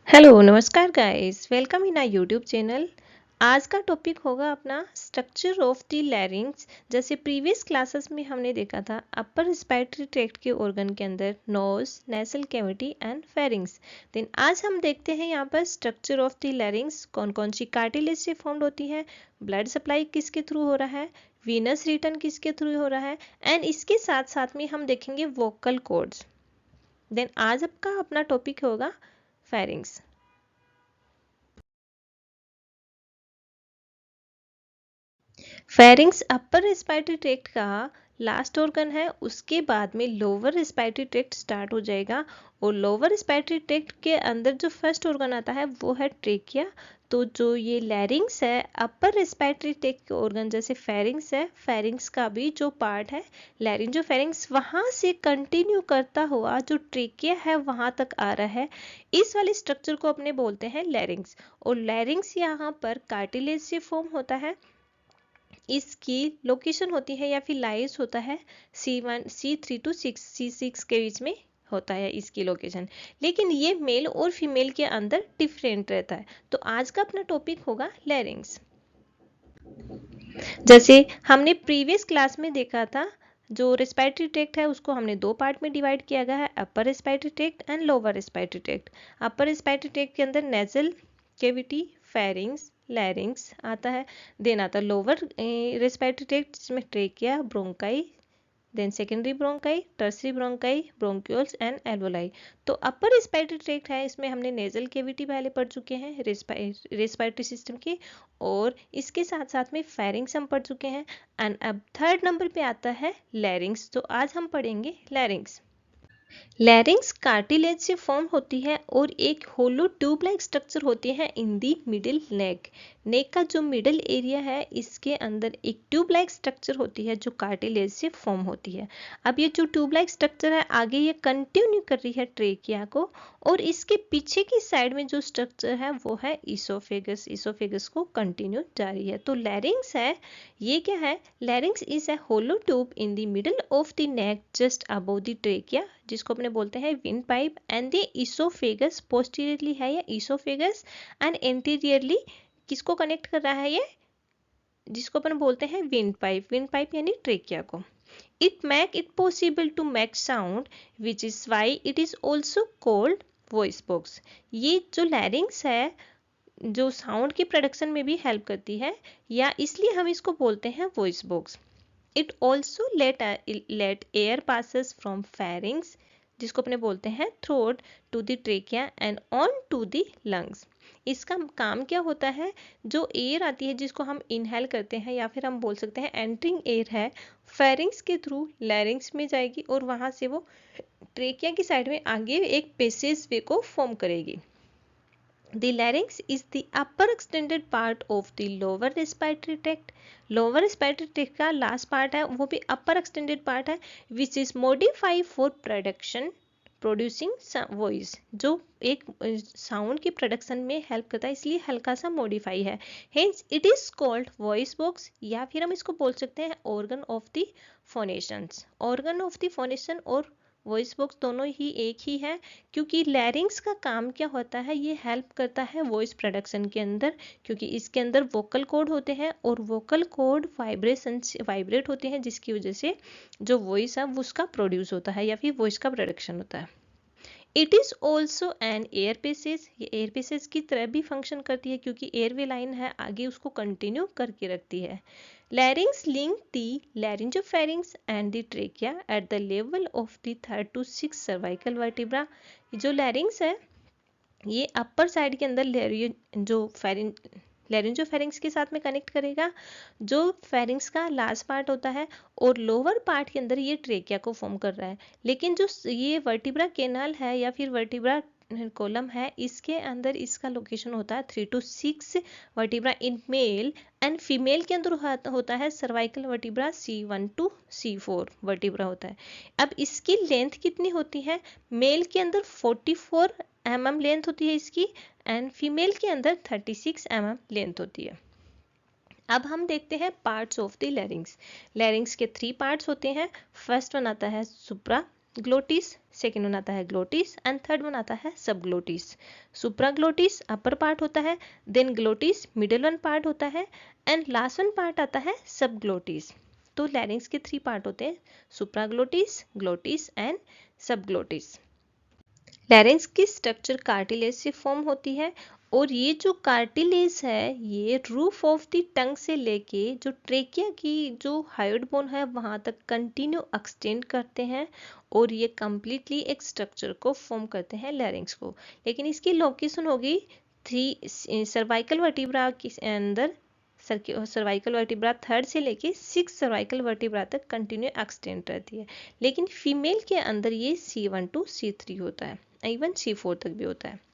Hello नमस्कार guys, welcome in our YouTube channel. आज का टॉपिक होगा अपना स्ट्रक्चर ऑफ द लैरिंग्स। जैसे प्रीवियस क्लासेस में हमने देखा था अपर रिस्पिरेटरी ट्रैक्ट के ऑर्गन के अंदर nose, nasal cavity and pharynx. Then आज हम देखते हैं यहाँ पर स्ट्रक्चर ऑफ द लैरिंग्स, कौन कौन सी कार्टिलेज से फॉर्म्ड होती है, ब्लड सप्लाई किसके थ्रू हो रहा है, वीनस रिटर्न किसके थ्रू हो रहा है, एंड इसके साथ साथ में हम देखेंगे वोकल कॉर्ड्स। देन आज आपका अपना टॉपिक होगा pharynx. Pharynx upper respiratory tract का लास्ट ऑर्गन है, उसके बाद में लोअर रेस्पिरेटरी ट्रैक्ट स्टार्ट हो जाएगा। और लोअर रेस्पिरेटरी ट्रैक्ट के अंदर जो फर्स्ट ऑर्गन आता है वो है ट्रेकिया। तो जो ये लैरिंग्स है अपर रेस्पिरेटरी ट्रैक्ट के ऑर्गन जैसे फेरिंग्स है, फेरिंग्स का भी जो पार्ट है लैरिंजो फेरिंग्स वहां से कंटिन्यू करता हुआ जो ट्रेकिया है वहां तक आ रहा है। इस वाले स्ट्रक्चर को अपने बोलते हैं लैरिंग्स। और लैरिंग्स यहाँ पर कार्टिलेज से फॉर्म होता है। इसकी लोकेशन होती है या फिर लाइज होता है C1 C3 टू C6 के बीच में होता है इसकी लोकेशन। लेकिन ये मेल और फीमेल के अंदर डिफरेंट रहता है। तो आज का अपना टॉपिक होगा लैरिंग्स। जैसे हमने प्रीवियस क्लास में देखा था जो रेस्पिरेटरी ट्रैक्ट है उसको हमने दो पार्ट में डिवाइड किया गया है, upper respiratory tract and lower respiratory tract. Upper respiratory tract के अंदर नेजल कैविटी, फेरिंग्स, लैरिंग्स आता है। देन आता है लोअर रेस्पिरेटरी ट्रैक्ट जिसमें trachea, bronchi, then secondary bronchi, tertiary bronchi, bronchioles and alveoli. तो अपर रेस्पिरेटरी ट्रैक्ट है, इसमें हमने नेजल कैविटी पहले पढ़ चुके हैं रेस्पिरेटरी सिस्टम की, और इसके साथ साथ में फेरिंग्स हम पढ़ चुके हैं। एंड अब थर्ड नंबर पे आता है लैरिंग्स। तो आज हम पढ़ेंगे लैरिंग्स। लैरिंग्स कार्टिलेज से फॉर्म होती है और एक होलो ट्यूब लाइक स्ट्रक्चर होती है इन दी मिडिल नेक। नेक का जो मिडिल एरिया है इसके अंदर एक ट्यूब लाइक स्ट्रक्चर होती है जो कार्टिलेज से फॉर्म होती है। अब ये जो ट्यूब लाइक स्ट्रक्चर है आगे ये कंटिन्यू कर रही है ट्रेकिया को, और इसके पीछे की साइड में जो स्ट्रक्चर है वो है इसोफेगस। इसोफेगस को कंटिन्यू जा रही है। तो लैरिंग्स है, ये क्या है, larynx is a hollow tube in the middle of the neck just above the trachea, जिसको अपने बोलते हैं windpipe. And the oesophagus posteriorly है ये इसोफेगस, एंड एंटीरियरली किसको कनेक्ट कर रहा है ये, जिसको अपन बोलते हैं विंड पाइप। विंड पाइप यानी ट्रेकिया को। It make it possible to make sound which is why it is also called voice box. ये जो लैरिंग्स है जो साउंड की प्रोडक्शन में भी हेल्प करती है, या इसलिए हम इसको बोलते हैं voice box. It also let air passes from pharynx, जिसको अपने बोलते हैं throat, to the trachea and on to the lungs. इसका काम क्या होता है, जो एयर आती है जिसको हम इनहेल करते हैं या फिर हम बोल सकते हैं एंट्रिंग एयर है, फेरिंग्स के थ्रू लैरिंग्स में जाएगी और वहां से वो ट्रेकिया की साइड में आगे एक पैसेज वे को फॉर्म करेगी। The larynx is the upper extended part of the lower respiratory tract. Lower respiratory tract का last part है वो भी upper extended part है, which is modified for producing voice, जो एक साउंड की प्रोडक्शन में हेल्प करता है, इसलिए हल्का सा मॉडिफाई है। Hence it is called voice box, या फिर हम इसको बोल सकते हैं organ of the phonations। organ of the phonation और वॉइस बॉक्स दोनों ही एक ही है, क्योंकि लैरिंग्स का काम क्या होता है, ये हेल्प करता है वॉइस प्रोडक्शन के अंदर, क्योंकि इसके अंदर वोकल कॉर्ड होते हैं और वोकल कॉर्ड वाइब्रेट होते हैं, जिसकी वजह से जो वॉइस है वो उसका प्रोड्यूस होता है या फिर वॉइस का प्रोडक्शन होता है। It is also an air passage, ये एयर पेसेज की तरह भी फंक्शन करती है क्योंकि एयरवे लाइन है आगे उसको कंटिन्यू करके रखती है। Larynx link the laryngopharynx and the trachea at the level of the 3rd to 6th cervical vertebra। जो लैरिंग्स है ये अपर साइड के अंदर जो लैरिंजोफेरिंग्स के साथ में कनेक्ट करेगा, जो फेरिंग्स का लास्ट पार्ट होता है, और लोअर पार्ट के अंदर ये ट्रेकिया को फॉर्म कर रहा है। लेकिन जो ये वर्टिब्रा केनाल है या फिर वर्टिब्रा कॉलम है, इसके अंदर इसका लोकेशन होता है 3 to 6 vertebra in male, and female के अंदर होता है cervical vertebra C1 to C4 vertebra होता है। अब इसकी लेंथ कितनी होती है, मेल के अंदर 44 mm लेंथ होती है इसकी, एंड फीमेल के अंदर 36 mm लेंथ होती है। अब हम देखते हैं पार्ट्स ऑफ द लैरिंग्स। लैरिंग्स के 3 पार्ट्स होते हैं। फर्स्ट वन आता है सुप्रा ग्लोटिस, सेकेंड वन आता है ग्लोटिस एंड थर्ड वन आता है सब ग्लोटिस। सुप्राग्लोटिस अपर पार्ट होता है, then glottis middle one part होता है एंड लास्ट वन पार्ट आता है सब ग्लोटिस। तो लैरिंग्स के 3 पार्ट होते हैं, सुप्राग्लोटिस, ग्लोटिस एंड सब ग्लोटिस। लैरिंग्स की स्ट्रक्चर कार्टिलेज से फॉर्म होती है और ये जो कार्टिलेज है ये रूफ ऑफ द टंग से लेके जो ट्रेकिया की जो हायोइड बोन है वहां तक कंटिन्यू एक्सटेंड करते हैं और ये कम्प्लीटली एक स्ट्रक्चर को फॉर्म करते हैं लैरिंग्स को। लेकिन इसकी लोकेशन होगी 3 सर्वाइकल वर्टिब्रा के अंदर, सर्वाइकल वर्टिब्रा 3rd से लेके 6 सर्वाइकल वर्टिब्रा तक कंटिन्यू एक्सटेंड रहती है। लेकिन फीमेल के अंदर ये C1 to C3 होता है, इवन C4 तक भी होता है।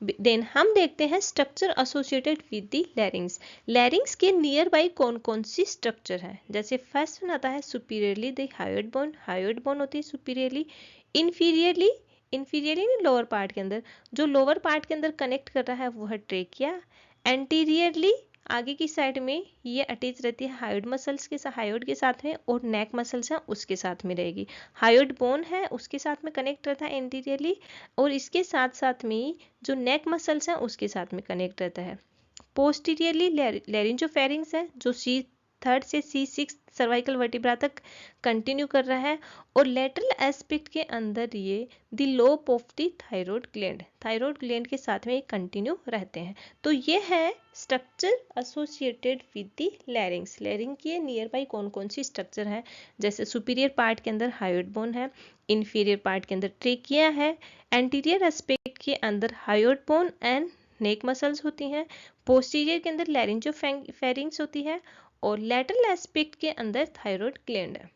देन हम देखते हैं structure associated with the larynx. लैरिंग्स के नियर बाई कौन कौन सी स्ट्रक्चर है, जैसे फर्स्ट वन आता है superiorly the hyoid bone, hyoid bone होती है superiorly. Inferiorly, inferiorly lower part के अंदर, जो लोअर पार्ट के अंदर कनेक्ट कर रहा है वो है ट्रेकिया। एंटीरियरली आगे की साइड में ये अटैच रहती है हायोइड मसल्स के साथ, हायोइड के साथ में, और नेक मसल्स है उसके साथ में रहेगी। हायोइड बोन है उसके साथ में कनेक्ट रहता है एंटीरियरली, और इसके साथ साथ में जो नेक मसल्स है उसके साथ में कनेक्ट रहता है। पोस्टीरियरली लैरिंजोफेरिंग्स है जो C3 से C6 सर्वाइकल वर्टिब्रा तक कंटिन्यू कर रहा है, और लेटरल एस्पेक्ट के अंदर ये the lobe of the thyroid gland के साथ में कंटिन्यू रहते हैं। तो ये है structure associated with the larynx. Larynx के नियर बाई कौन कौन सी स्ट्रक्चर है, जैसे सुपीरियर पार्ट के अंदर हायोइड बोन है, इन्फीरियर पार्ट के अंदर ट्रेकिया है, एंटीरियर एस्पेक्ट के अंदर hyoid bone and neck muscles होती हैं, पोस्टीरियर के अंदर लैरिंजोफेरिंग्स होती है, और लेटरल एस्पेक्ट के अंदर थायराइड ग्लैंड है।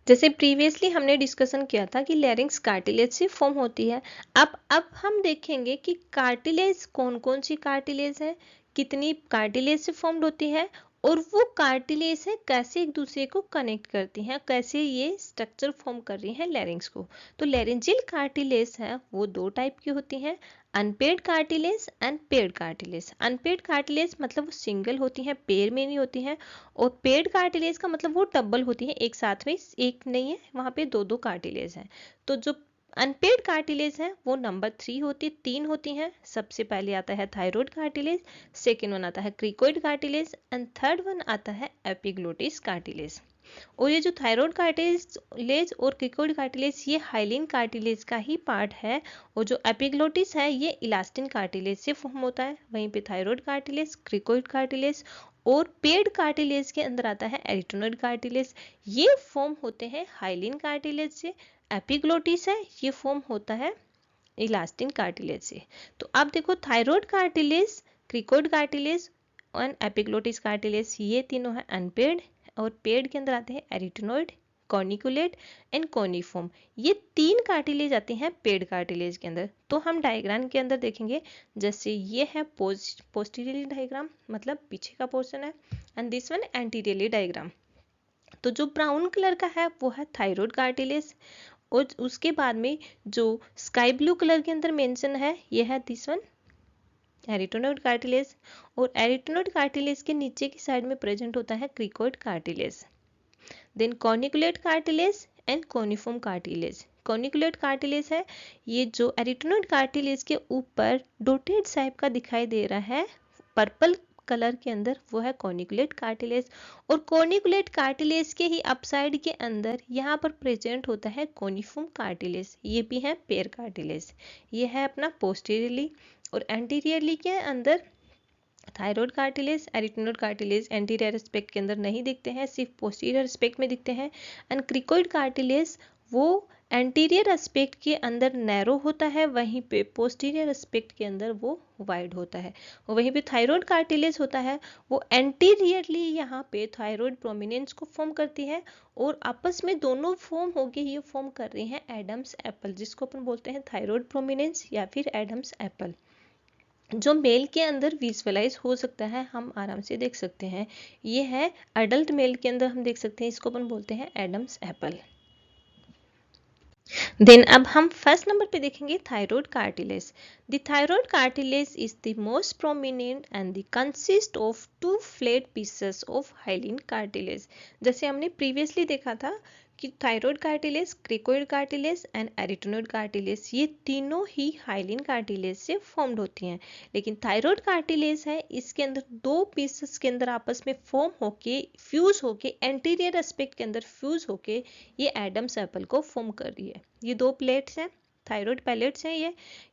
जैसे प्रीवियसली हमने डिस्कशन किया था कि लैरिंग्स कार्टिलेज से फॉर्म होती है। अब हम देखेंगे कि कार्टिलेज कौन कौन सी कार्टिलेज है, कितनी कार्टिलेज से फॉर्म्ड होती है, और वो कार्टिलेज है कैसे एक दूसरे को कनेक्ट करती हैं, कैसे ये स्ट्रक्चर फॉर्म कर रही हैं लैरिंग्स को। तो लैरिंजियल कार्टिलेज है वो 2 टाइप की होती हैं, unpaired cartilage and paired cartilage. Unpaired cartilage मतलब वो सिंगल होती हैं, पेयर में नहीं होती हैं, और पेयर्ड कार्टिलेज का मतलब वो डबल होती है, एक साथ में, एक नहीं है वहां पे 2 कार्टिलेज हैं। तो जो अनपेयर्ड कार्टिलेज है वो नंबर 3 होती है, 3 होती हैं। सबसे पहले आता है थायराइड कार्टिलेज, सेकेंड वन आता है cricoid cartilage and third one आता है एपिग्लोटिस कार्टिलेज। और ये जो थायराइड कार्टिलेज और क्रिकोइड कार्टिलेज ये हाइलिन कार्टिलेज का ही पार्ट है, और जो एपिग्लोटिस है ये इलास्टिन कार्टिलेज से फॉर्म होता है। वहीं पे थायराइड कार्टिलेज, क्रिकोइड कार्टिलेज और पेयर्ड कार्टिलेज के अंदर आता है एरिटोनॉइड कार्टिलेज, ये फॉर्म होते हैं हाइलिन कार्टिलेज से। एपिग्लोटिस है ये फॉर्म होता है इलास्टिन कार्टिलेज से। तो अब देखो थायराइड कार्टिलेज, क्रिकोइड कार्टिलेज और एपिग्लोटिस कार्टिलेज ये तीनों है अनपेयर्ड, और पेयर्ड के अंदर आते हैं एरिटोनॉइड, कॉर्निकुलेट एंड कॉर्निफॉर्म। ये 3 कार्टिलेज आते हैं पेयर्ड कार्टिलेज के अंदर। तो हम डायग्राम के अंदर देखेंगे, जैसे ये है पोस्टीरियरली डायग्राम मतलब पीछे का पोर्शन है, and this one anteriorly diagram. तो जो ब्राउन कलर का है वो है थायराइड कार्टिलेज, और उसके बाद में जो स्काई ब्लू कलर के अंदर मेंशन है ये है दिस वन एरिटोनॉइड कार्टिलेज, और एरिटोनॉइड कार्टिलेज के नीचे की साइड में प्रेजेंट होता है cricoid cartilage. Then corniculate cartilage and corniform cartilage. Corniculate cartilage है ये जो एरिटोनॉइड कार्टिलेज के ऊपर डोटेड टाइप का दिखाई दे रहा है पर्पल कलर के अंदर, वो है कॉर्निकुलेट कार्टिलेज। और कॉर्निकुलेट कार्टिलेज के ही अपसाइड के अंदर यहाँ पर प्रेजेंट होता है कॉर्निफॉर्म कार्टिलेज, ये भी है पेयर कार्टिलेज। ये है अपना पोस्टीरियरली, और एंटीरियरली के अंदर thyroid cartilage, arytenoid cartilage anterior aspect के अंदर नहीं दिखते हैं, सिर्फ पोस्टीरियर एस्पेक्ट में दिखते हैं। एंड क्रिकोइड कार्टिलेज वो एंटीरियर एस्पेक्ट के अंदर नैरो होता है, वहीं पे पोस्टीरियर एस्पेक्ट के अंदर वो वाइड होता है। और वहीं पे थायराइड कार्टिलेज होता है वो एंटीरियरली यहाँ पे थायराइड प्रोमिनेंस को फॉर्म करती है, और आपस में दोनों फॉर्म होके ये फॉर्म कर रही हैं एडम्स एप्पल, जिसको अपन बोलते हैं थायराइड प्रोमिनेंस या फिर एडम्स एप्पल, जो मेल के अंदर विजुअलाइज हो सकता है, हम आराम से देख सकते हैं। ये है अडल्ट मेल के अंदर हम देख सकते हैं, इसको अपन बोलते हैं एडम्स एप्पल। देन अब हम फर्स्ट नंबर पे देखेंगे thyroid cartilage. The thyroid cartilage is the most prominent and the consist of 2 flat pieces of hyaline cartilage. जैसे हमने प्रीवियसली देखा था कि thyroid cartilage, cricoid cartilage and arytenoid cartilage ये तीनों ही हाइलिन कार्टिलेज से फॉर्म्ड होती हैं। लेकिन थायराइड कार्टिलेज है, इसके अंदर दो पीसेस के अंदर आपस में फॉर्म होके फ्यूज होके एंटीरियर एस्पेक्ट के अंदर फ्यूज होके ये एडम्स एप्पल को फॉर्म कर रही है। ये दो प्लेट्स हैं, थायराइड पैलेट्स हैं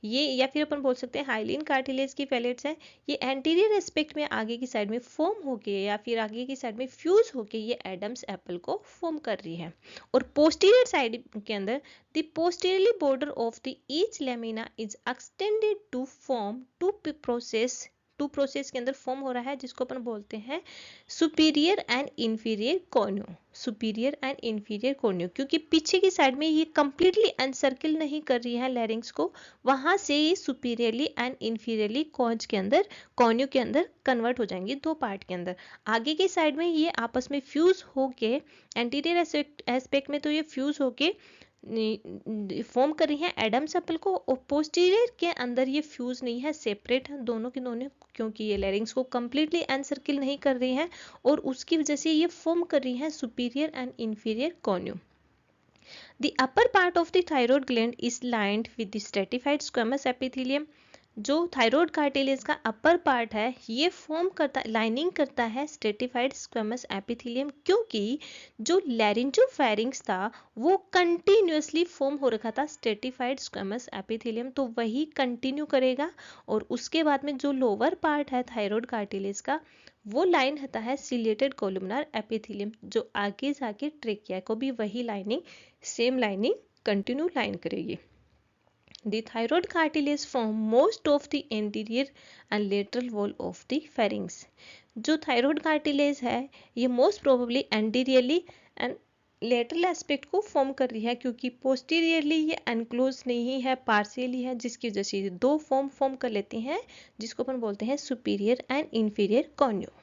ये या फिर अपन बोल सकते हैं हाइलिन कार्टिलेज की पैलेट्स हैं। ये एंटीरियर एस्पेक्ट में आगे की साइड में फॉर्म होके या फिर आगे की साइड में फ्यूज होके ये एडम्स एप्पल को फॉर्म कर रही है। और पोस्टीरियर साइड के अंदर the posteriorly border of the each lamina is extended to form two process के अंदर फॉर्म हो रहा है, जिसको अपन बोलते हैं superior and inferior cornu. Superior and inferior cornu, क्योंकि पीछे की साइड में ये कंप्लीटली एनसर्किल नहीं कर रही है लैरिंग्स को, वहां से ये सुपीरियरली एंड इंफीरियरली कॉर्न्स के अंदर कॉर्न्यू के अंदर कन्वर्ट हो जाएंगी दो पार्ट के अंदर। आगे की साइड में ये आपस में फ्यूज होके एंटीरियर एस्पेक्ट में तो ये फ्यूज होके फॉर्म कर रही है एडम्स एप्पल को, और पोस्टीरियर के अंदर ये फ्यूज नहीं है, सेपरेट है दोनों के दोनों, क्योंकि ये लैरिंग्स को कंप्लीटली एनसर्किल नहीं कर रही है और उसकी वजह से ये फॉर्म कर रही है superior and inferior cornu. The upper part of the thyroid gland is lined with the stratified squamous epithelium। जो थायराइड कार्टिलेज का अपर पार्ट है ये फॉर्म करता लाइनिंग करता है स्ट्रेटिफाइड स्क्वेमस एपिथेलियम, क्योंकि जो लैरिंजोफैरिंक्स था वो कंटिन्यूअसली फॉर्म हो रखा था स्ट्रेटिफाइड स्क्वेमस एपिथेलियम, तो वही कंटिन्यू करेगा। और उसके बाद में जो लोअर पार्ट है थायराइड कार्टिलेज का वो लाइन होता है सिलिएटेड कोलुमनार एपिथेलियम, जो आगे जाके ट्रेकिया को भी वही lining same lining continue line करेगी। The thyroid cartilage form most of the anterior and lateral wall of the pharynx। जो thyroid cartilage है ये most probably anteriorly and lateral aspect को फॉर्म कर रही है, क्योंकि posteriorly ये enclosed नहीं है, partially है, जिसकी वजह से दो फॉर्म कर लेते हैं, जिसको अपन बोलते हैं superior and inferior cornea।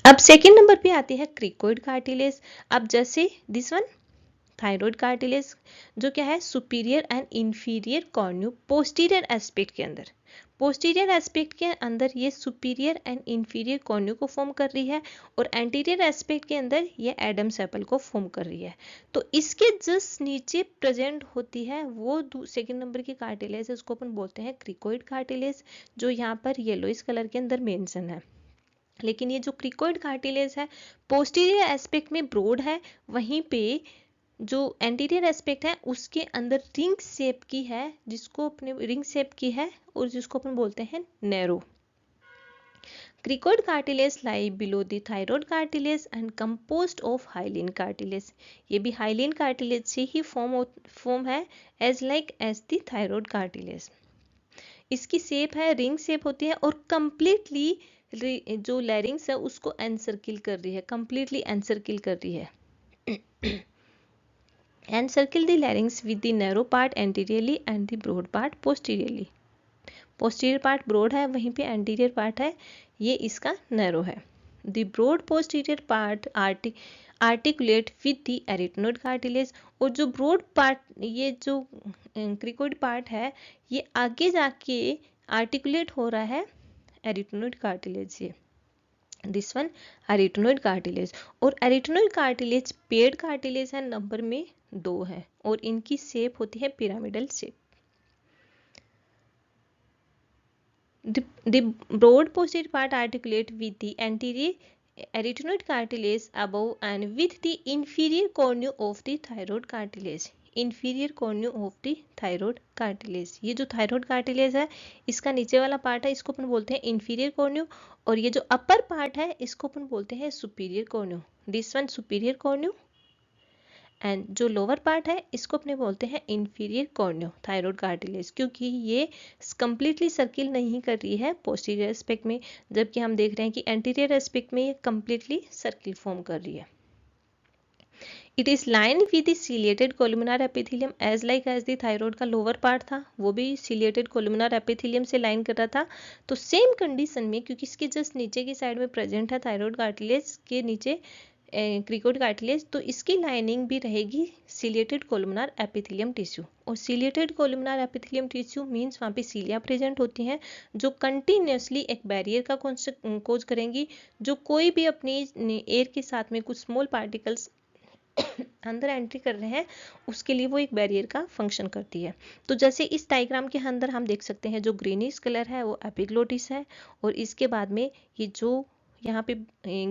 अब सेकेंड नंबर पे आती है क्रिकोइड कार्टिलेज। अब जैसे दिस वन थायराइड कार्टिलेज जो क्या है superior and inferior cornu posterior aspect के अंदर, पोस्टीरियर एस्पेक्ट के अंदर ये सुपीरियर एंड इंफीरियर कॉर्न्यू को फॉर्म कर रही है, और एंटीरियर एस्पेक्ट के अंदर ये एडम्स एप्पल को फॉर्म कर रही है। तो इसके जस्ट नीचे प्रेजेंट होती है वो सेकेंड नंबर की कार्टिलेज है, उसको अपन बोलते हैं क्रिकोइड कार्टिलेज, जो यहाँ पर येलोइश कलर के अंदर मेंशन है। लेकिन ये जो क्रिकोइड कार्टिलेज है पोस्टीरियर एस्पेक्ट में ब्रॉड है, वहीं पे जो एंटीरियर एस्पेक्ट है उसके अंदर रिंग शेप की है, जिसको अपने रिंग शेप की है और जिसको अपन बोलते हैं narrow. Cricoid cartilage lie below the thyroid cartilage and composed of hyaline cartilage. ये भी हाइलिन कार्टिलेज से ही फॉर्म है as like as the thyroid cartilage. इसकी शेप है रिंग शेप होती है और कंप्लीटली जो लैरिंग्स है उसको एनसर्किल कर रही है, कंप्लीटली एनसर्किल कर रही है। Encircle the larynx with the narrow part anteriorly and the broad part posteriorly। posterior part broad है, वहीं पे anterior part है ये इसका narrow है। The broad posterior part articulate with the arytenoid cartilage। और जो broad part ये जो cricoid part है ये आगे जाके articulate हो रहा है arytenoid cartilage से। दिस वन एरिटेनोइड कार्टिलेज, और एरिटेनोइड कार्टिलेज पेड कार्टिलेज है, नंबर में 2 है और इनकी शेप होती है pyramidal shape. The broad posterior part articulate with the anterior arytenoid cartilage above and with the inferior cornea of the thyroid cartilage। inferior cornea of the thyroid cartilage, ये जो thyroid cartilage है इसका नीचे वाला part है, इसको अपन बोलते हैं inferior cornea, और ये जो अपर पार्ट है इसको अपन बोलते हैं superior cornea। This one superior cornea and जो लोअर पार्ट है इसको अपने बोलते हैं इंफीरियर कॉर्न्यू थायराइड कार्टिलेज, क्योंकि ये कंप्लीटली सर्किल नहीं कर रही है पोस्टीरियर एस्पेक्ट में, जबकि हम देख रहे हैं कि एंटीरियर एस्पेक्ट में ये कंप्लीटली सर्किल फॉर्म कर रही है। It is line with the ciliated columnar epithelium as like as the thyroid का लोअर पार्ट था वो भी सिलिएटेड कोलुमिनार एपिथेलियम से लाइन कर रहा था। तो सेम कंडीशन में, क्योंकि इसके जस्ट नीचे की साइड में प्रेजेंट है थायराइड कार्टिलेज के नीचे क्रिकोइड कार्टिलेज, तो इसकी लाइनिंग भी रहेगी सिलिएटेड कोलुमिनार एपिथेलियम टिश्यू। और ciliated columnar epithelium tissue means वहाँ पे सीलिया प्रेजेंट होती हैं जो कंटिन्यूसली एक बैरियर का कोज करेंगी, जो कोई भी अपनी एयर के साथ में कुछ स्मॉल पार्टिकल्स अंदर एंट्री कर रहे हैं उसके लिए वो एक बैरियर का फंक्शन करती है। तो जैसे इस डायग्राम के अंदर हम देख सकते हैं जो ग्रीनिश कलर है वो एपिग्लोटिस है, और इसके बाद में ये जो यहाँ पे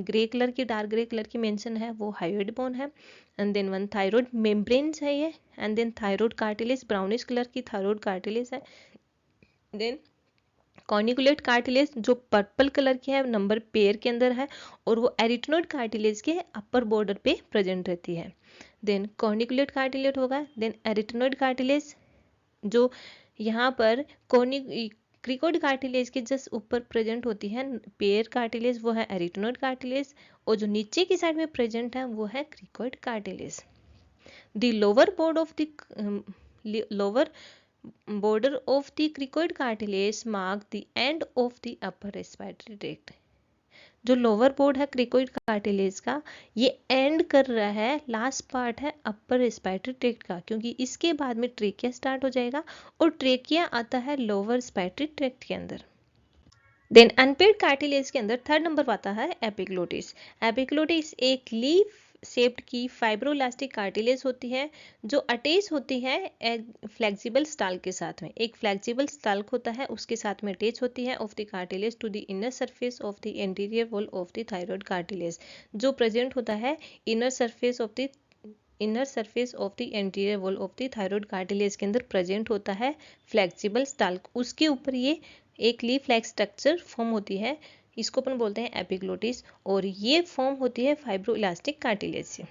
ग्रे कलर की, डार्क ग्रे कलर की मेंशन है वो हायोइड बोन है, and then one thyroid membranes है ये, and then thyroid cartilage, brownish colour की थायराइड कार्टिलेज है, देन कॉर्निकुलेट कार्टिलेज जो पर्पल कलर की है नंबर पेयर के अंदर है, और वो एरिटनोइड कार्टिलेज के अपर बॉर्डर पे प्रेजेंट रहती है। देन कॉर्निकुलेट कार्टिलेज होगा, देन एरिटनोइड कार्टिलेज जो यहाँ पर क्रिकोइड कार्टिलेज के जस्ट ऊपर प्रेजेंट होती है पेयर कार्टिलेज, वो है एरिटनोइड कार्टिलेज, और जो नीचे की साइड में प्रेजेंट है वो है cricoid cartilage. The lower board of the lower border of the cricoid cartilage mark the end of the upper respiratory tract। जो लोअर बोर्ड है क्रिकोइड कार्टिलेज का, ये एंड कर रहा है, लास्ट पार्ट है अपर रेस्पिरेटरी ट्रैक्ट का, क्योंकि इसके बाद में ट्रेकिया स्टार्ट हो जाएगा, और ट्रेकिया आता है लोअर रेस्पिरेटरी ट्रैक्ट के अंदर। देन अनपेड कार्टिलेज के अंदर थर्ड नंबर आता है एपिग्लोटिस। एपिग्लोटिस एक लीफ शेप्ड की फाइब्रोइलास्टिक कार्टिलेज होती है जो अटैच होती है एक फ्लेक्सिबल स्टाल्क के साथ में। एक फ्लेक्सिबल स्टाल्क होता है उसके साथ में अटैच होती है of the cartilage to the inner surface of the anterior wall of the thyroid cartilage, जो प्रेजेंट होता है inner surface of the anterior wall of the thyroid cartilage के अंदर प्रेजेंट होता है फ्लेक्सिबल स्टाल्क। उसके ऊपर ये एक लीफ लाइक स्ट्रक्चर फॉर्म होती है, इसको अपन बोलते हैं एपिग्लोटिस, और ये फॉर्म होती है फाइब्रोइलास्टिक कार्टिलेज से।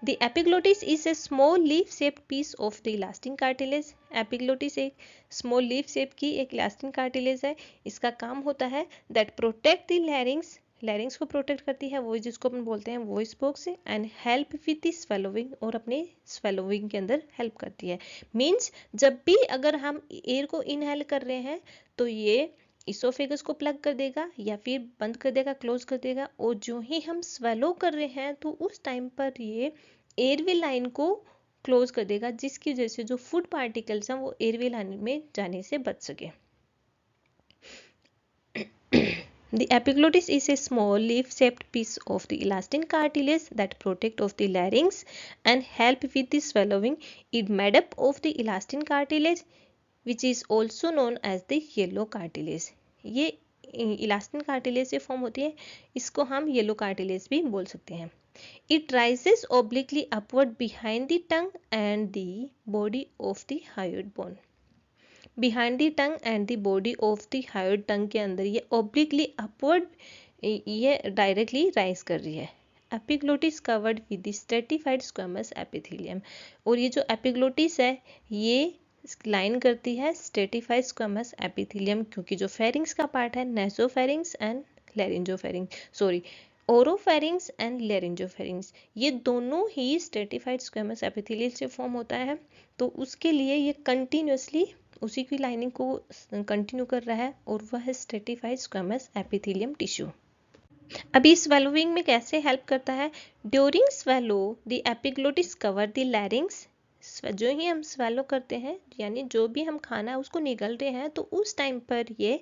The epiglottis is a small leaf shaped piece of the elastic cartilage. Epiglottis एक स्मॉल लीफ शेप की एक इलास्टिक कार्टिलेज है। इसका काम होता है that protect the larynx, larynx को प्रोटेक्ट करती है, वॉइस जिसको अपन बोलते हैं वॉइस बॉक्स से, and help with the swallowing, और अपने स्वेलोइंग के अंदर हेल्प करती है। मीन्स जब भी अगर हम एयर को इनहेल कर रहे हैं तो ये इसोफेगस को प्लग कर देगा या फिर बंद कर देगा, क्लोज कर देगा, और जो ही हम स्वेलो कर रहे हैं तो उस टाइम पर ये एयरवे लाइन को क्लोज कर देगा, जिसकी वजह से जो फूड पार्टिकल्स हैं वो एयरवे लाइन में जाने से बच सके। The epiglottis is a small leaf-shaped piece of the elastic cartilage that protect of the larynx and help with the swallowing. It made up of the elastic cartilage, which is also known as the yellow cartilage. ये elastic cartilage से form होती है, इसको हम yellow cartilage भी बोल सकते हैं। It rises obliquely upward behind the tongue and the body of the hyoid bone. Behind the tongue and the body of the hyoid tongue के अंदर ये ऑब्लिकली अपवर्ड ये डायरेक्टली राइज कर रही है। Epiglottis covered with the stratified squamous epithelium, और ये जो एपिग्लोटिस है ये लाइन करती है स्ट्रेटिफाइड स्क्वेमस एपिथेलियम, क्योंकि जो फेरिंग्स का पार्ट है नेसोफेरिंग्स एंड ओरोफेरिंग्स एंड लेरिंजोफेरिंग्स, ये दोनों ही स्ट्रेटिफाइड स्क्वेमस एपिथेलियम से फॉर्म होता है। तो उसके लिए ये कंटिन्यूसली उसी की लाइनिंग को कंटिन्यू कर रहा है, और वह है स्ट्रेटिफाइड स्क्वेमस एपिथेलियम टिश्यू। अभी स्वेलोइंग में कैसे हेल्प करता है? During swallow the epiglottis cover the larynx. जो ही हम स्वेलो करते हैं यानी जो भी हम खाना है उसको निगल रहे हैं, तो उस टाइम पर ये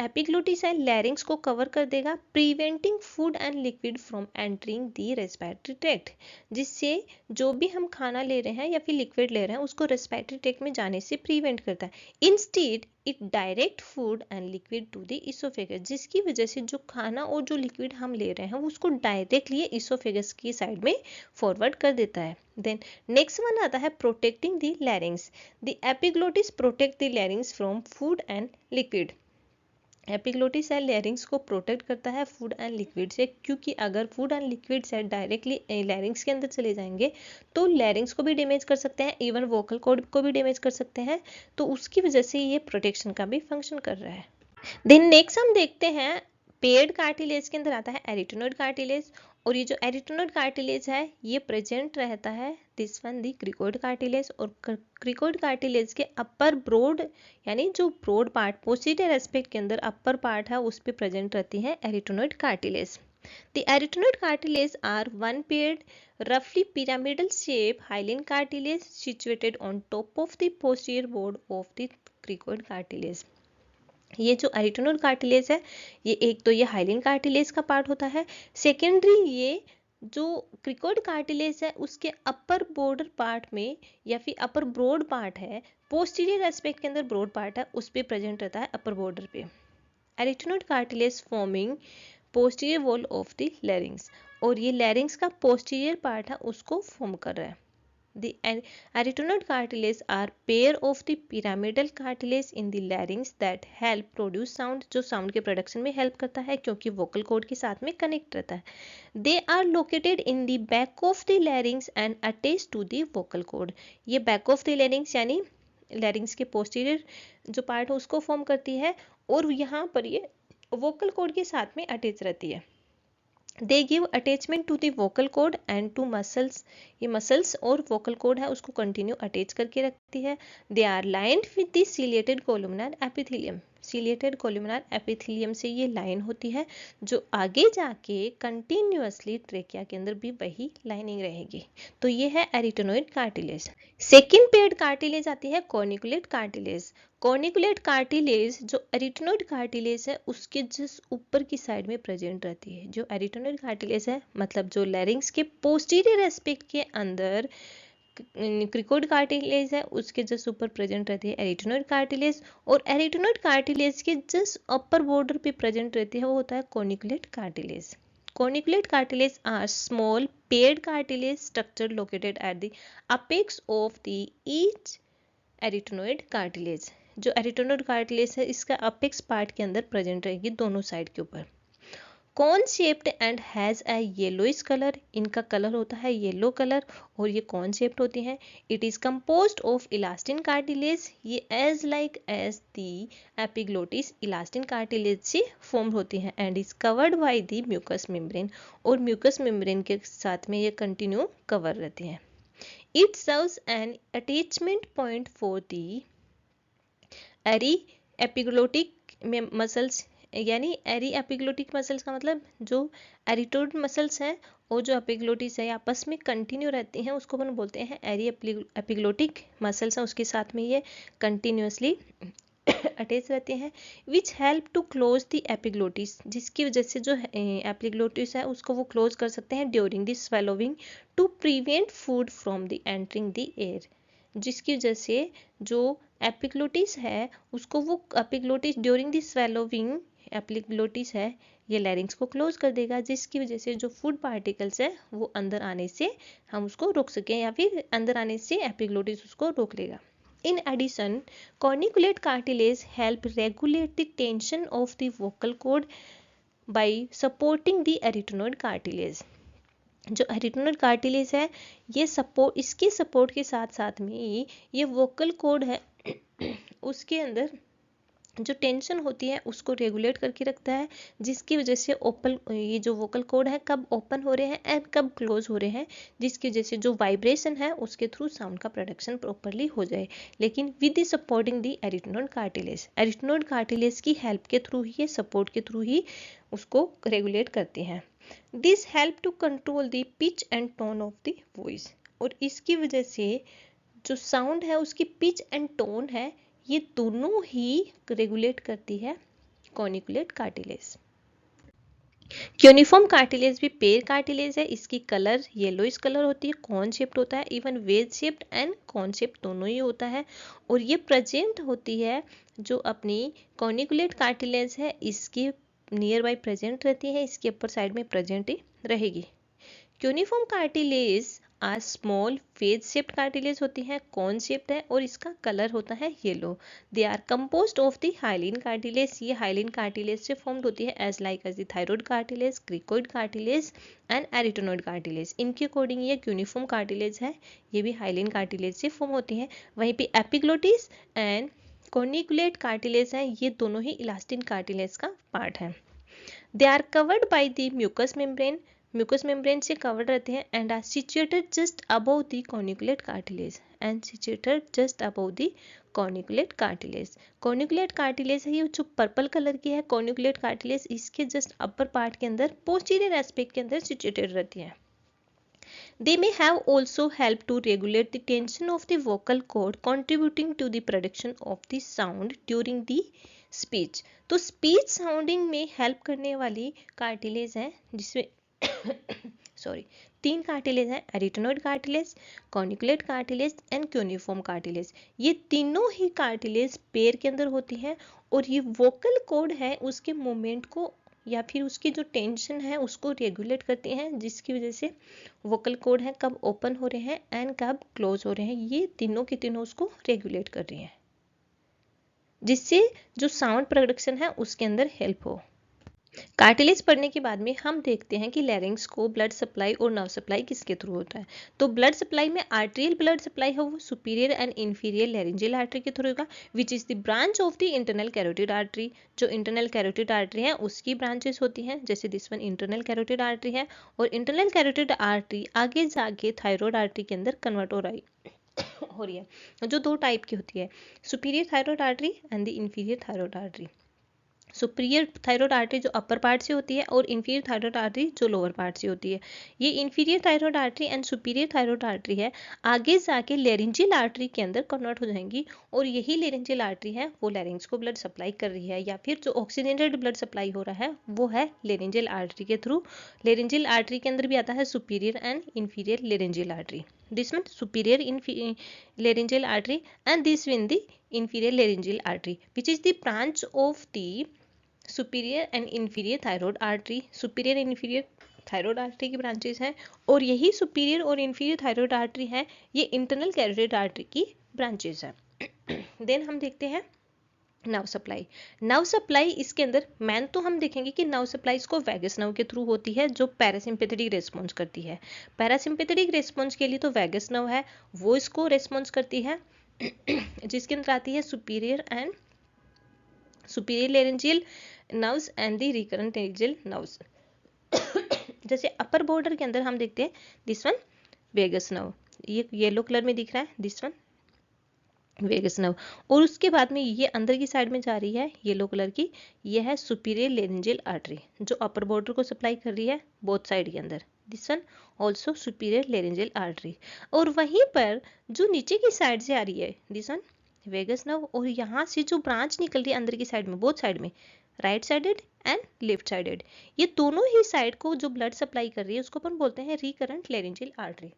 एपिग्लोटिस है लैरिंग्स को कवर कर देगा, preventing food and liquid from entering the respiratory tract, जिससे जो भी हम खाना ले रहे हैं या फिर लिक्विड ले रहे हैं उसको रेस्पिरेटरी ट्रैक्ट में जाने से प्रिवेंट करता है। Instead it direct food and liquid to the oesophagus, जिसकी वजह से जो खाना और जो लिक्विड हम ले रहे हैं उसको डायरेक्टली इसोफेगस की साइड में फॉरवर्ड कर देता है। देन नेक्स्ट वन आता है protecting the larynx. The epiglottis protect the लैरिंग्स from food and liquid. Epiglottis है लैरिंग्स को प्रोटेक्ट करता है फूड एंड लिक्विड से, क्योंकि अगर फूड एंड लिक्विड से डायरेक्टली लैरिंग्स के अंदर चले जाएंगे तो लैरिंग्स को भी डैमेज कर सकते हैं, इवन वोकल कॉर्ड को भी डैमेज कर सकते हैं, तो उसकी वजह से ये प्रोटेक्शन का भी फंक्शन कर रहा है। देन नेक्स्ट हम देखते हैं पेयर्ड कार्टिलेज के अंदर आता है एरिटनोइड कार्टिलेज, और ये जो एरिटनोइड कार्टिलेज है ये प्रेजेंट रहता है this one the cricoid cartilage, और क्रिकोइड कार्टिलेज के अपर ब्रोड यानी जो ब्रोड पार्ट पोस्टीरियर एस्पेक्ट के अंदर अपर पार्ट है उस पे प्रेजेंट रहती है arytenoid cartilage. The arytenoid cartilage are one paired roughly pyramidal shape hyaline cartilage situated on top of the posterior board of the cricoid cartilage। ये जो एरिटनोइड cartilage है ये एक तो ये हाइलिन कार्टिलेज का पार्ट होता है, सेकेंडरी ये जो क्रिकोइड कार्टिलेज है उसके अपर बॉर्डर पार्ट में या फिर अपर ब्रॉड पार्ट है, पोस्टीरियर एस्पेक्ट के अंदर ब्रॉड पार्ट है उस पे प्रेजेंट रहता है अपर बॉर्डर पे। Arytenoid cartilage forming posterior wall of the larynx, और ये लैरिंग्स का पोस्टीरियर पार्ट है उसको फॉर्म कर रहा है। The arytenoid cartilage are pair of the pyramidal cartilage in the larynx that help produce sound, जो sound के प्रोडक्शन में हेल्प करता है क्योंकि वोकल कॉर्ड के साथ में कनेक्ट रहता है। They are located in the back of the larynx and attached to the vocal cord। ये back of the larynx यानी larynx के posterior जो पार्ट है उसको फॉर्म करती है और यहाँ पर ये वोकल कॉर्ड के साथ में अटैच रहती है। They give attachment to the vocal cord and to muscles, ये मसल्स और वोकल कॉर्ड है उसको कंटिन्यू अटैच करके रखती है। They are lined with the ciliated columnar epithelium, ciliated columnar epithelium से ये लाइन होती है जो आगे जाके कंटिन्यूअसली ट्रेकिया के अंदर भी वही लाइनिंग रहेगी। तो ये है एरिटेनोइड कार्टिलेज। सेकेंड पेयर्ड कार्टिलेज आती है कॉर्निकुलेट कार्टिलेज। कॉर्निकुलेट कार्टिलेज जो एरिटेनोइड कार्टिलेज है उसके जस्ट ऊपर की साइड में प्रेजेंट रहती है। जो एरिटेनोइड कार्टिलेज है मतलब जो लैरिंग्स के पोस्टीरियर एस्पेक्ट के अंदर क्रिकोइड कार्टिलेज है उसके जस्ट ऊपर प्रेजेंट रहती है एरिटेनोइड कार्टिलेज, और एरिटेनोइड कार्टिलेज के जस्ट अपर बॉर्डर पे प्रेजेंट रहती है वो होता है corniculate cartilage. Corniculate cartilage are small paired cartilage structure located at the apex of the each arytenoid cartilage. जो एरिटेनोइड कार्टिलेज है इसका अपेक्स पार्ट के अंदर प्रेजेंट रहेगी दोनों साइड के ऊपर। Cone shaped and has a yellowish colour, इनका कलर होता है येलो कलर और ये कॉन शेप्ड होती हैं। It is composed of elastin cartilage, ये as like as the epiglottis elastin cartilage से फॉर्म होती हैं and is covered by the mucous membrane, और म्यूकस मेम्ब्रेन के साथ में ये कंटिन्यू कवर रहती हैं। It serves an attachment point for the aryepiglottic muscles, यानी एरी एपिग्लोटिक मसल्स का मतलब जो एरिटोइड मसल्स हैं और जो एपिग्लोटिस है आपस में कंटिन्यू रहती हैं उसको अपन बोलते हैं एरी एपिग्लोटिक मसल्स हैं, उसके साथ में ये कंटिन्यूअसली अटैच रहते हैं। Which help to close the epiglottis, जिसकी वजह से जो एपिग्लोटिस है उसको वो क्लोज कर सकते हैं during the swallowing to prevent food from the entering the air, जिसकी वजह से जो एपिग्लोटिस है उसको वो epiglottis during the swallowing epiglottis है ये लैरिंग्स को क्लोज कर देगा, जिसकी वजह से जो फूड पार्टिकल्स है वो अंदर आने से हम उसको रोक सकें या फिर अंदर आने से एपिग्लोटिस उसको रोक लेगा। In addition, corniculate cartilage help regulate the tension of the vocal cord by supporting the arytenoid cartilage। जो एरिटेनोइड कार्टिलेज है ये सपोर्ट, इसके सपोर्ट के साथ साथ में ये वोकल कॉर्ड है उसके अंदर जो टेंशन होती है उसको रेगुलेट करके रखता है, जिसकी वजह से ओपन ये जो वोकल कॉर्ड है कब ओपन हो रहे हैं एंड कब क्लोज हो रहे हैं, जिसकी वजह से जो वाइब्रेशन है उसके थ्रू साउंड का प्रोडक्शन प्रॉपरली हो जाए। लेकिन with the supporting the arytenoid cartilage, arytenoid cartilage की हेल्प के थ्रू ही, सपोर्ट के थ्रू ही उसको रेगुलेट करते हैं। This help to control the pitch and tone of the voice, और इसकी वजह से जो साउंड है उसकी पिच एंड टोन है ये दोनों ही रेगुलेट करती है कॉर्निकुलेट कार्टिलेज। क्यूनिफॉर्म कार्टिलेज भी पेयर कार्टिलेज है, इसकी कलर येलोइश कलर होती है, कॉन शेप्ड होता है, even wedge shaped and cone shaped दोनों ही होता है, और ये प्रेजेंट होती है जो अपनी कॉर्निकुलेट कार्टिलेज है इसके नियर बाय प्रेजेंट रहती है, इसके अपर साइड में प्रेजेंट ही रहेगी। Cuneiform cartilage are small phase shaped cartilage होती है, कॉन शेप्ड है और इसका कलर होता है yellow. They are composed of the hyaline cartilage, ये हाइलिन कार्टिलेज से फॉर्म्ड होती है as like as the thyroid cartilage, cricoid cartilage and arytenoid cartilage. इनके अकॉर्डिंग ये क्यूनिफॉर्म कार्टिलेज है, ये भी हाइलिन कार्टिलेज से फॉर्म होती है। वहीं पे एपिग्लोटिस एंड कॉर्निकुलेट कार्टिलेज है ये दोनों ही इलास्टिन कार्टिलेज का पार्ट है। They are covered by the mucous membrane, mucous membrane से कवर्ड रहते हैं and are situated just above the corniculate cartilage and situated just above the corniculate cartilage. Corniculate cartilage है ये जो पर्पल कलर की है, कॉर्निकुलेट कार्टिलेज इसके just upper part के अंदर पोस्टीरियर एस्पेक्ट के अंदर सिचुएटेड रहती है। They may have also helped to regulate the tension of the vocal cord, contributing to the production of the sound during the speech। तो speech sounding में help करने वाली कार्टिलेज है जिसमें तीन कार्टिलेज हैं, एरिटेनॉइड cartilage, corniculate cartilage and cuneiform cartilage. ये तीनों ही कार्टिलेज पेयर के अंदर होती हैं और ये वोकल कॉर्ड है उसके मूवमेंट को या फिर उसकी जो टेंशन है उसको रेगुलेट करते हैं, जिसकी वजह से वोकल कॉर्ड है कब ओपन हो रहे हैं एंड कब क्लोज हो रहे हैं, ये तीनों के तीनों उसको रेगुलेट कर रही हैं, जिससे जो साउंड प्रोडक्शन है उसके अंदर हेल्प हो। कार्टिलेज पढ़ने के बाद में हम देखते हैं कि लैरिंग्स को ब्लड सप्लाई और नर्व सप्लाई किसके थ्रू होता है। तो ब्लड सप्लाई में आर्टेरियल ब्लड सप्लाई है वो superior and inferior laryngeal artery के थ्रू होगा, which is the branch of the internal carotid artery. जो इंटरनल कैरोटिड आर्टरी है उसकी ब्रांचेस होती हैं, जैसे this one internal carotid artery है, और इंटरनल कैरोटिड आर्टरी आगे जाके थायराइड आर्टरी के अंदर कन्वर्ट हो रही है, जो दो टाइप की होती है, superior thyroid artery and the inferior thyroid artery. Superior thyroid artery जो अपर पार्ट से होती है और इंफीरियर थायराइड आर्टरी जो लोअर पार्ट से होती है। ये inferior thyroid artery and superior thyroid artery है आगे जाके लैरिंजियल आर्टरी के अंदर कन्वर्ट हो जाएंगी, और यही लैरिंजियल आर्टरी है वो लैरिंग्स को ब्लड सप्लाई कर रही है, या फिर जो ऑक्सीजनेटेड ब्लड सप्लाई हो रहा है वो है लैरिंजियल आर्टरी के थ्रू। लैरिंजियल आर्टरी के अंदर भी आता है superior and inferior laryngeal artery. This mean superior laryngeal artery and this in the inferior laryngeal artery, which is the branch of the superior and inferior thyroid artery. Superior and inferior thyroid artery की branches हैं, और यही superior और inferior thyroid artery है ये internal carotid artery की branches हैं। Then हम देखते हैं नर्व सप्लाई। नर्व सप्लाई इसके अंदर मैन तो हम देखेंगे कि नर्व सप्लाई इसको वैगस नर्व के थ्रू होती है जो पैरासिम्पैथेटिक रेस्पॉन्स करती है। पैरासिम्पैथेटिक रेस्पॉन्स के लिए तो वैगस नर्व है वो इसको रेस्पॉन्स करती है, जिसके अंदर आती है superior and superior laryngeal nerves and the recurrent laryngeal nerves. जैसे अपर बॉर्डर के अंदर हम देखते हैं दिस वन वेगस नर्व, ये येलो कलर में दिख रहा है दिस वन वेगस नर्व, और उसके बाद में ये अंदर की साइड में जा रही है येलो कलर की, ये है सुपीरियर लैरिंजियल आर्टरी जो अपर बॉर्डर को सप्लाई कर रही है बोथ साइड के अंदर, this one also superior laryngeal artery. और वहीं पर जो नीचे की साइड से आ रही है दिस वन वेगस नर्व, और यहाँ से जो ब्रांच निकल रही है अंदर की साइड में बोथ साइड में right sided and left sided, ये दोनों ही साइड को जो ब्लड सप्लाई कर रही है उसको अपन बोलते हैं recurrent laryngeal artery,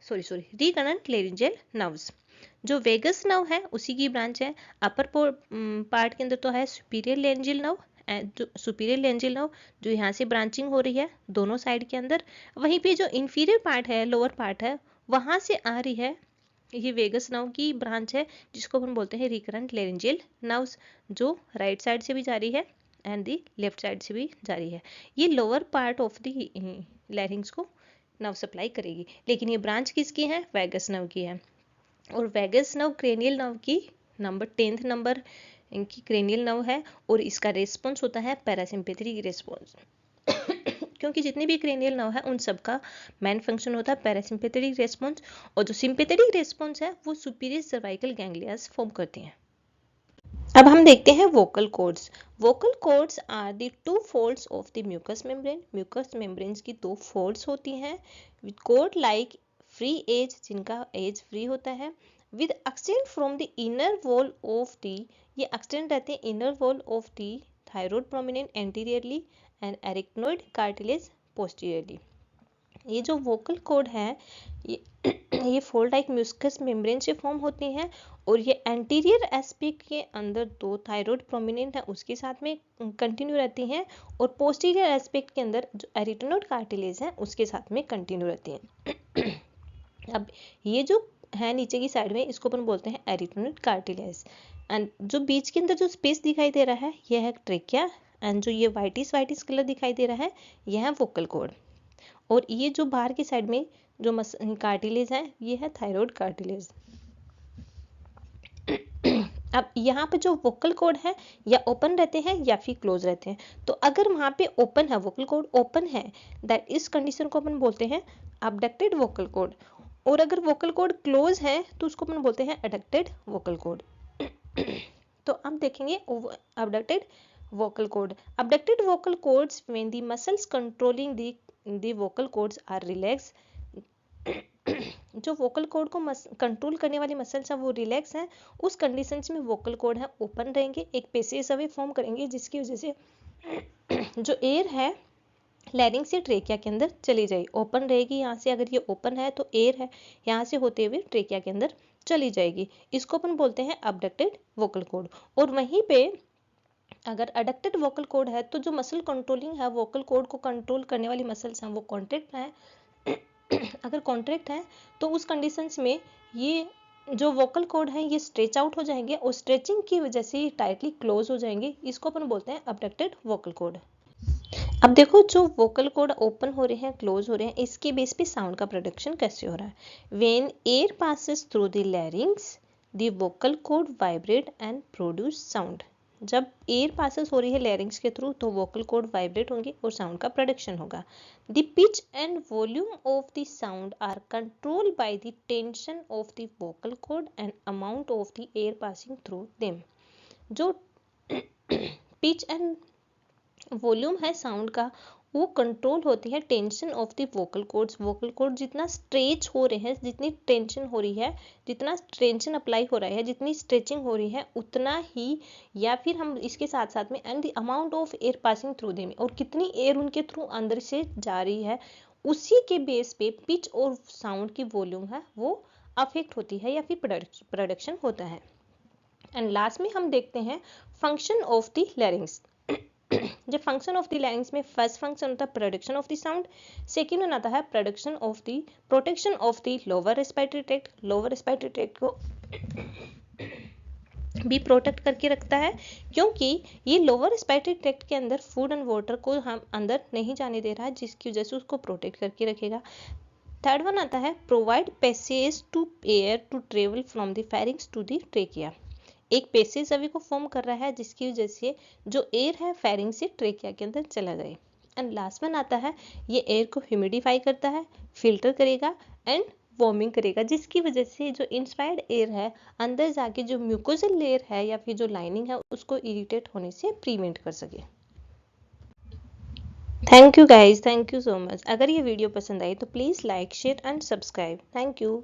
sorry recurrent laryngeal nerves. जो वेगस नर्व है उसी की ब्रांच है, अपर पार्ट के अंदर तो है सुपीरियर लैरिंजियल नर्व, जो सुपीरियर लैरिंजियल नर्व जो यहाँ से ब्रांचिंग हो रही है दोनों साइड के अंदर, वहीं पे जो इंफीरियर पार्ट है लोअर पार्ट है वहां से आ रही है ये वेगस नर्व की ब्रांच है जिसको हम बोलते हैं रिकरेंट लैरिंजियल नर्व्स, जो राइट साइड से भी जा रही है एंड दी लेफ्ट साइड से भी जा रही है। ये लोअर पार्ट ऑफ दी लैरिंग्स को नर्व सप्लाई करेगी, लेकिन ये ब्रांच किसकी है वेगस नर्व की है, और वेगस नर्व क्रेनियल नर्व की नंबर 10th नंबर इनकी क्रेनियल नर्व है, और इसका रेस्पॉन्स होता है पैरासिम्पैथेटिक रेस्पॉन्स। क्योंकि जितने भी क्रेनियल नर्व है उन सबका मेन फंक्शन होता है पैरासिम्पैथेटिक रेस्पॉन्स, और जो सिंपैथेटिक रेस्पॉन्स है वो सुपीरियर सर्वाइकल गैंग्लियास फॉर्म करते हैं। अब हम देखते हैं vocal cords. Vocal cords are the two folds of the mucous membrane. Mucous membrane की दो फोल्ड्स होती हैं with cord like free edge, जिनका एज फ्री होता है, with extend from the inner wall of the, ये एक्सटेंड रहते हैं inner wall of the thyroid prominent anteriorly and arytenoid cartilage posteriorly. ये जो वोकल कॉर्ड है ये फोल्ड लाइक म्यूकस मेम्ब्रेन से फॉर्म होती हैं, और ये एंटीरियर एस्पेक्ट के अंदर दो थायराइड प्रोमिनेंट है उसके साथ में कंटिन्यू रहती हैं, और पोस्टीरियर एस्पेक्ट के अंदर जो एरिटेनॉइड कार्टिलेज है उसके साथ में कंटिन्यू रहती हैं। अब ये जो है नीचे की साइड में इसको अपन बोलते हैं एरिटेनॉइड कार्टिलेज, एंड जो बीच के अंदर जो स्पेस दिखाई दे रहा है यह है ट्रेकिया, एंड जो ये वाइटिस कलर दिखाई दे रहा है यह है वोकल कॉर्ड, और ये जो बाहर की साइड में जो कार्टिलेज है ये है थायराइड कार्टिलेज। अब यहाँ पे जो वोकल कॉर्ड है या ओपन रहते हैं या फिर क्लोज रहते हैं, तो अगर वहाँ पे ओपन है वोकल कॉर्ड ओपन है दैट इस कंडीशन को अपन बोलते हैं अबडक्टेड वोकल कॉर्ड, और अगर वोकल कॉर्ड क्लोज है तो उसको अपन बोलते हैं एडक्टेड वोकल कॉर्ड। तो अब देखेंगे abducted vocal cord. Abducted vocal cords when the muscles controlling the vocal cords are relaxed. जो वोकल कॉर्ड को कंट्रोल करने वाली मसल्स है वो रिलैक्स हैं, उस कंडीशन में वोकल कॉर्ड है ओपन रहेंगे, एक पेसेज अवे फॉर्म करेंगे जिसकी वजह से जो एयर है लैरिंग से ट्रेकिया के अंदर चली जाएगी, ओपन रहेगी यहाँ से, अगर ये ओपन है तो एयर है यहाँ से होते हुए ट्रेकिया के अंदर चली जाएगी। इसको अपन बोलते हैं अबडक्टेड वोकल कॉर्ड। और वहीं पे अगर अडक्टेड वोकल कॉर्ड है तो जो मसल कंट्रोलिंग है, वोकल कॉर्ड को कंट्रोल करने वाली मसल्स हैं वो कॉन्ट्रैक्ट है। अगर कॉन्ट्रैक्ट है तो उस कंडीशंस में ये जो वोकल कॉर्ड है ये स्ट्रेच आउट हो जाएंगे और स्ट्रेचिंग की वजह से ये टाइटली क्लोज हो जाएंगे। इसको अपन बोलते हैं अबडक्टेड वोकल कॉर्ड। अब देखो जो वोकल कॉर्ड ओपन हो रहे हैं, क्लोज हो रहे हैं, इसके बेस पे साउंड का प्रोडक्शन कैसे हो रहा है। When air passes through the larynx the vocal cord vibrate and produce sound. जब एयर पासेस हो रही है लैरिंग्स के थ्रू तो वोकल कॉर्ड वाइब्रेट होंगे और साउंड का प्रोडक्शन होगा। The pitch and volume of the sound are controlled by the tension of the vocal cord and amount of the air passing through them. जो पिच एंड वॉल्यूम है sound का वो control होती है tension of the vocal cords. Vocal cord जितना stretch हो रहे हैं, जितनी टेंशन हो रही है, जितना टेंशन अप्लाई हो रहा है, जितनी स्ट्रेचिंग हो रही है उतना ही, या फिर हम इसके साथ साथ में and the amount of air passing through them, और कितनी एयर उनके थ्रू अंदर से जा रही है, उसी के बेस पे पिच और साउंड की वॉल्यूम है वो अफेक्ट होती है या फिर प्रोडक्शन होता है। एंड लास्ट में हम देखते हैं फंक्शन ऑफ द लैरिंग्स। जब फंक्शन ऑफ द लैरिंग्स में फर्स्ट फंक्शन होता है production of the sound, second one आता है production of the protection of the lower respiratory tract. Lower respiratory tract को भी प्रोटेक्ट करके रखता है क्योंकि ये लोअर रेस्पिरेटरी ट्रैक्ट के अंदर फूड एंड वाटर को हम अंदर नहीं जाने दे रहा है, जिसकी वजह से उसको प्रोटेक्ट करके रखेगा। थर्ड वन आता है provide passage to air to travel from the pharynx to the trachea. एक पैसेज अभी को फॉर्म कर रहा है जिसकी वजह से जो एयर है फेरिंग से ट्रेकिया के अंदर चला जाए। एंड लास्ट वन आता है ये एयर को ह्यूमिडिफाई करता है, फिल्टर करेगा एंड वार्मिंग करेगा, जिसकी वजह से जो इंस्पायर्ड एयर है अंदर जाके जो म्यूकोजल लेयर है या फिर जो लाइनिंग है उसको इरिटेट होने से प्रिवेंट कर सके। Thank you guys, thank you so much. अगर ये वीडियो पसंद आई तो please like share and subscribe. Thank you.